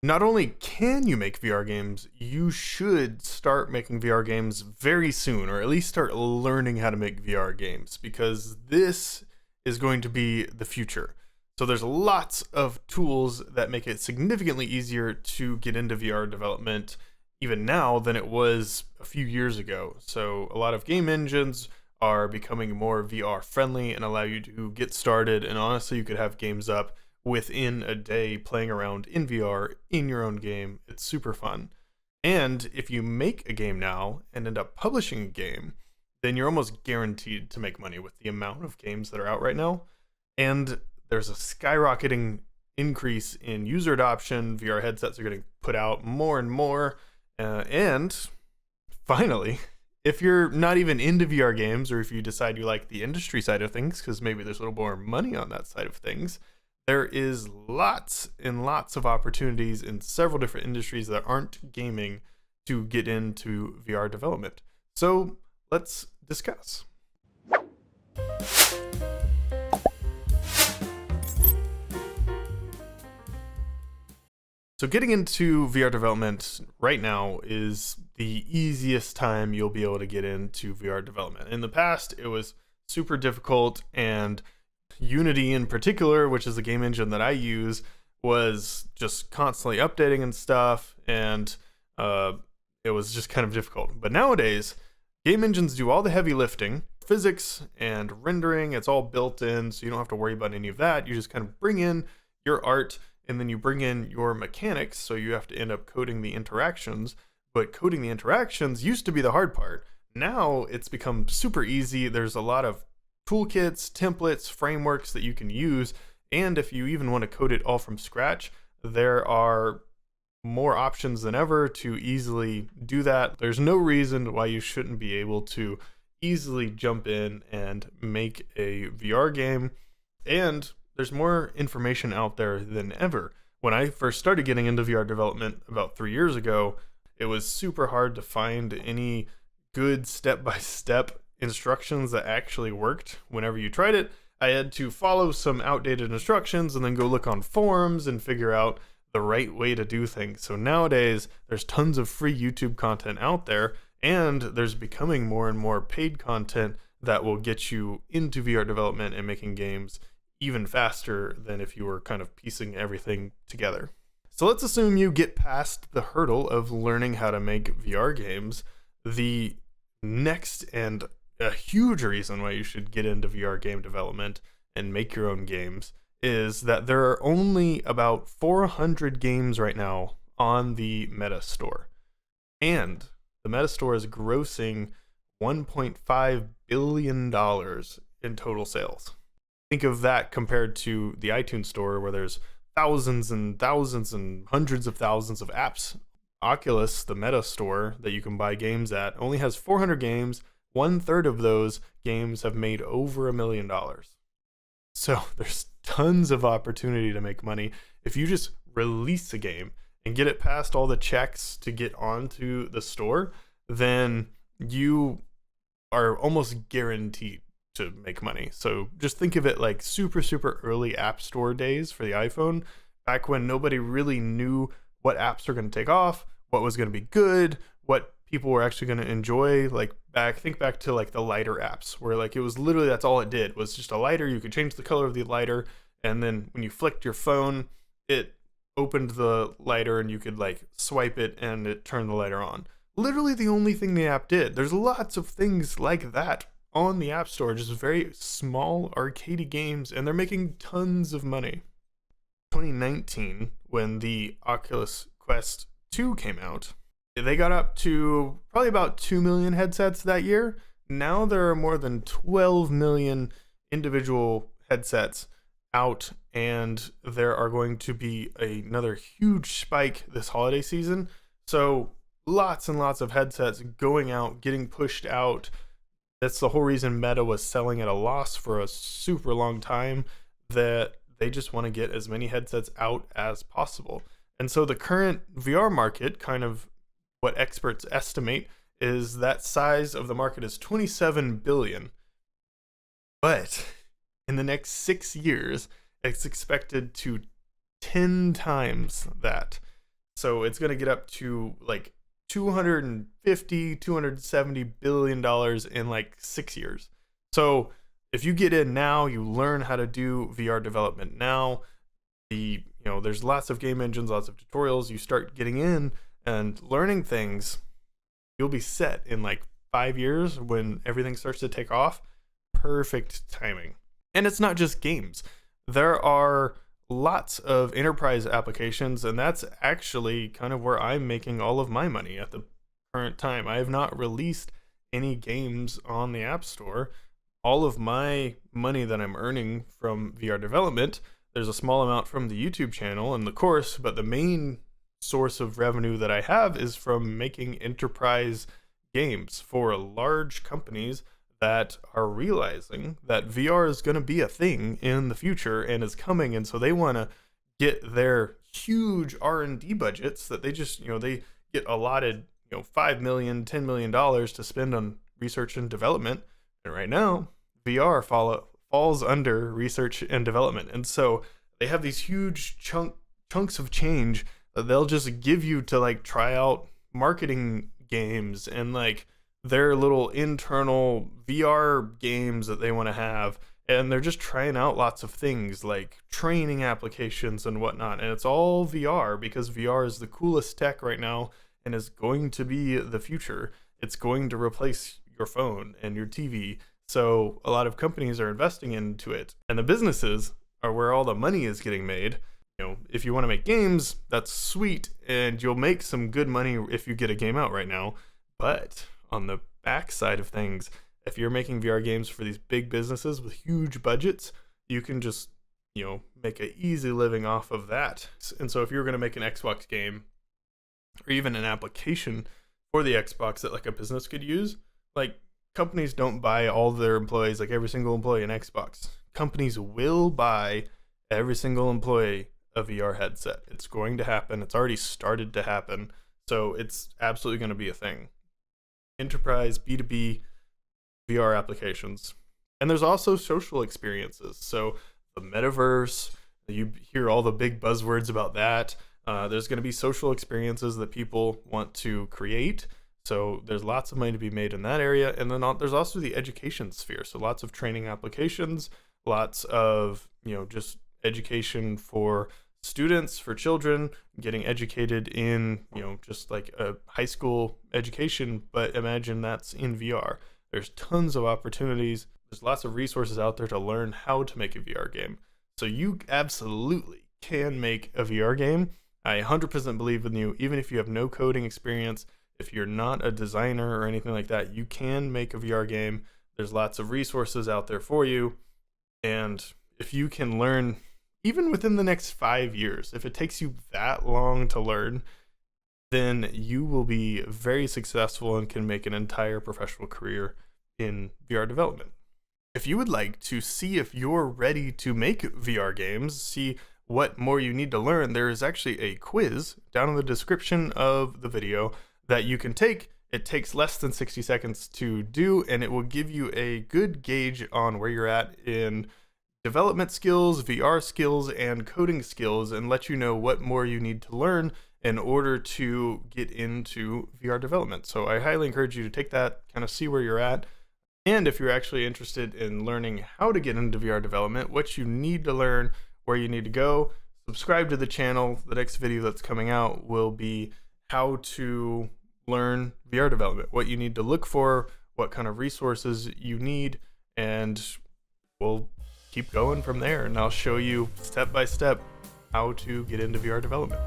not only can you make VR games, you should start making VR games very soon, or at least start learning how to make VR games, because this is going to be the future. So there's lots of tools that make it significantly easier to get into VR development even now than it was a few years ago. So a lot of game engines are becoming more VR friendly and allow you to get started, and honestly you could have games up within a day playing around in VR in your own game. It's super fun. And if you make a game now and end up publishing a game, then you're almost guaranteed to make money with the amount of games that are out right now. And there's a skyrocketing increase in user adoption. VR headsets are getting put out more and more. And finally, if you're not even into VR games, or if you decide you like the industry side of things, because maybe there's a little more money on that side of things, there is lots and lots of opportunities in several different industries that aren't gaming to get into VR development. So let's discuss. So getting into VR development right now is the easiest time you'll be able to get into VR development. In the past, it was super difficult, and Unity in particular, which is the game engine that I use, was just constantly updating and stuff, and it was just kind of difficult. But nowadays, game engines do all the heavy lifting, physics and rendering. It's all built in, so you don't have to worry about any of that. You just kind of bring in your art, and then you bring in your mechanics, so you have to end up coding the interactions. But coding the interactions used to be the hard part. Now it's become super easy. There's a lot of toolkits, templates, frameworks that you can use, and if you even want to code it all from scratch, there are more options than ever to easily do that. There's no reason why you shouldn't be able to easily jump in and make a VR game, and there's more information out there than ever. When I first started getting into VR development about 3 years ago, it was super hard to find any good step-by-step instructions that actually worked. Whenever you tried it, I had to follow some outdated instructions and then go look on forums and figure out the right way to do things. So nowadays, there's tons of free YouTube content out there, and there's becoming more and more paid content that will get you into VR development and making games even faster than if you were kind of piecing everything together. So let's assume you get past the hurdle of learning how to make VR games. The next and a huge reason why you should get into VR game development and make your own games is that there are only about 400 games right now on the Meta Store. And the Meta Store is grossing $1.5 billion in total sales. Think of that compared to the iTunes Store, where there's thousands and thousands and hundreds of thousands of apps. Oculus, the Meta Store that you can buy games at, only has 400 games. 1/3 of those games have made over $1 million. So there's tons of opportunity to make money if you just release a game and get it past all the checks to get onto the store. Then you are almost guaranteed to make money. So just think of it like super early app store days for the iPhone, back when nobody really knew what apps were going to take off, what was going to be good, what people were actually going to enjoy. Like think back to like the lighter apps, where like it was literally, that's all it did, was just a lighter. You could change the color of the lighter, and then when you flicked your phone, it opened the lighter and you could like swipe it and it turned the lighter on. Literally the only thing the app did. There's lots of things like that on the App Store, just very small arcadey games, and they're making tons of money. 2019, when the Oculus Quest 2 came out, they got up to probably about 2 million headsets that year. Now there are more than 12 million individual headsets out, and there are going to be another huge spike this holiday season. So lots and lots of headsets going out, getting pushed out. That's the whole reason Meta was selling at a loss for a super long time, that they just want to get as many headsets out as possible. And so the current VR market, kind of what experts estimate, is that size of the market is 27 billion. But in the next 6 years, it's expected to 10 times that. So it's going to get up to like 270 billion dollars in like 6 years. So if you get in now, you learn how to do VR development now. There's lots of game engines, lots of tutorials. You start getting in and learning things, you'll be set in like 5 years when everything starts to take off. Perfect timing. And it's not just games. There are lots of enterprise applications, and that's actually kind of where I'm making all of my money at the current time. I have not released any games on the App Store. All of my money that I'm earning from VR development, there's a small amount from the YouTube channel and the course, but the main source of revenue that I have is from making enterprise games for large companies that are realizing that VR is going to be a thing in the future and is coming, and so they want to get their huge R&D budgets that they just, they get allotted, $5 million, $10 million to spend on research and development, and right now VR falls under research and development, and so they have these huge chunks of change that they'll just give you to like try out marketing games and like their little internal VR games that they want to have, and they're just trying out lots of things like training applications and whatnot, and it's all VR because VR is the coolest tech right now and is going to be the future. It's going to replace your phone and your TV, so a lot of companies are investing into it, and the businesses are where all the money is getting made. If you want to make games, that's sweet, and you'll make some good money if you get a game out right now, but on the back side of things, if you're making VR games for these big businesses with huge budgets, you can just, make an easy living off of that. And so if you're going to make an Xbox game or even an application for the Xbox that like a business could use, like companies don't buy all their employees, like every single employee an Xbox. Companies will buy every single employee a VR headset. It's going to happen. It's already started to happen. So it's absolutely going to be a thing. Enterprise, B2B, VR applications. And there's also social experiences. So the metaverse, you hear all the big buzzwords about that. There's going to be social experiences that people want to create. So there's lots of money to be made in that area. And then there's also the education sphere. So lots of training applications, lots of, just education for students, for children, getting educated in, just like a high school education, but imagine that's in VR. There's tons of opportunities. There's lots of resources out there to learn how to make a VR game. So you absolutely can make a VR game. I 100% believe in you. Even if you have no coding experience, if you're not a designer or anything like that, you can make a VR game. There's lots of resources out there for you. And if you can learn even within the next 5 years, if it takes you that long to learn, then you will be very successful and can make an entire professional career in VR development. If you would like to see if you're ready to make VR games, see what more you need to learn, there is actually a quiz down in the description of the video that you can take. It takes less than 60 seconds to do, and it will give you a good gauge on where you're at in development skills, VR skills, and coding skills, and let you know what more you need to learn in order to get into VR development. So I highly encourage you to take that, kind of see where you're at. And if you're actually interested in learning how to get into VR development, what you need to learn, where you need to go, subscribe to the channel. The next video that's coming out will be how to learn VR development, what you need to look for, what kind of resources you need, and we'll keep going from there, and I'll show you step by step how to get into VR development.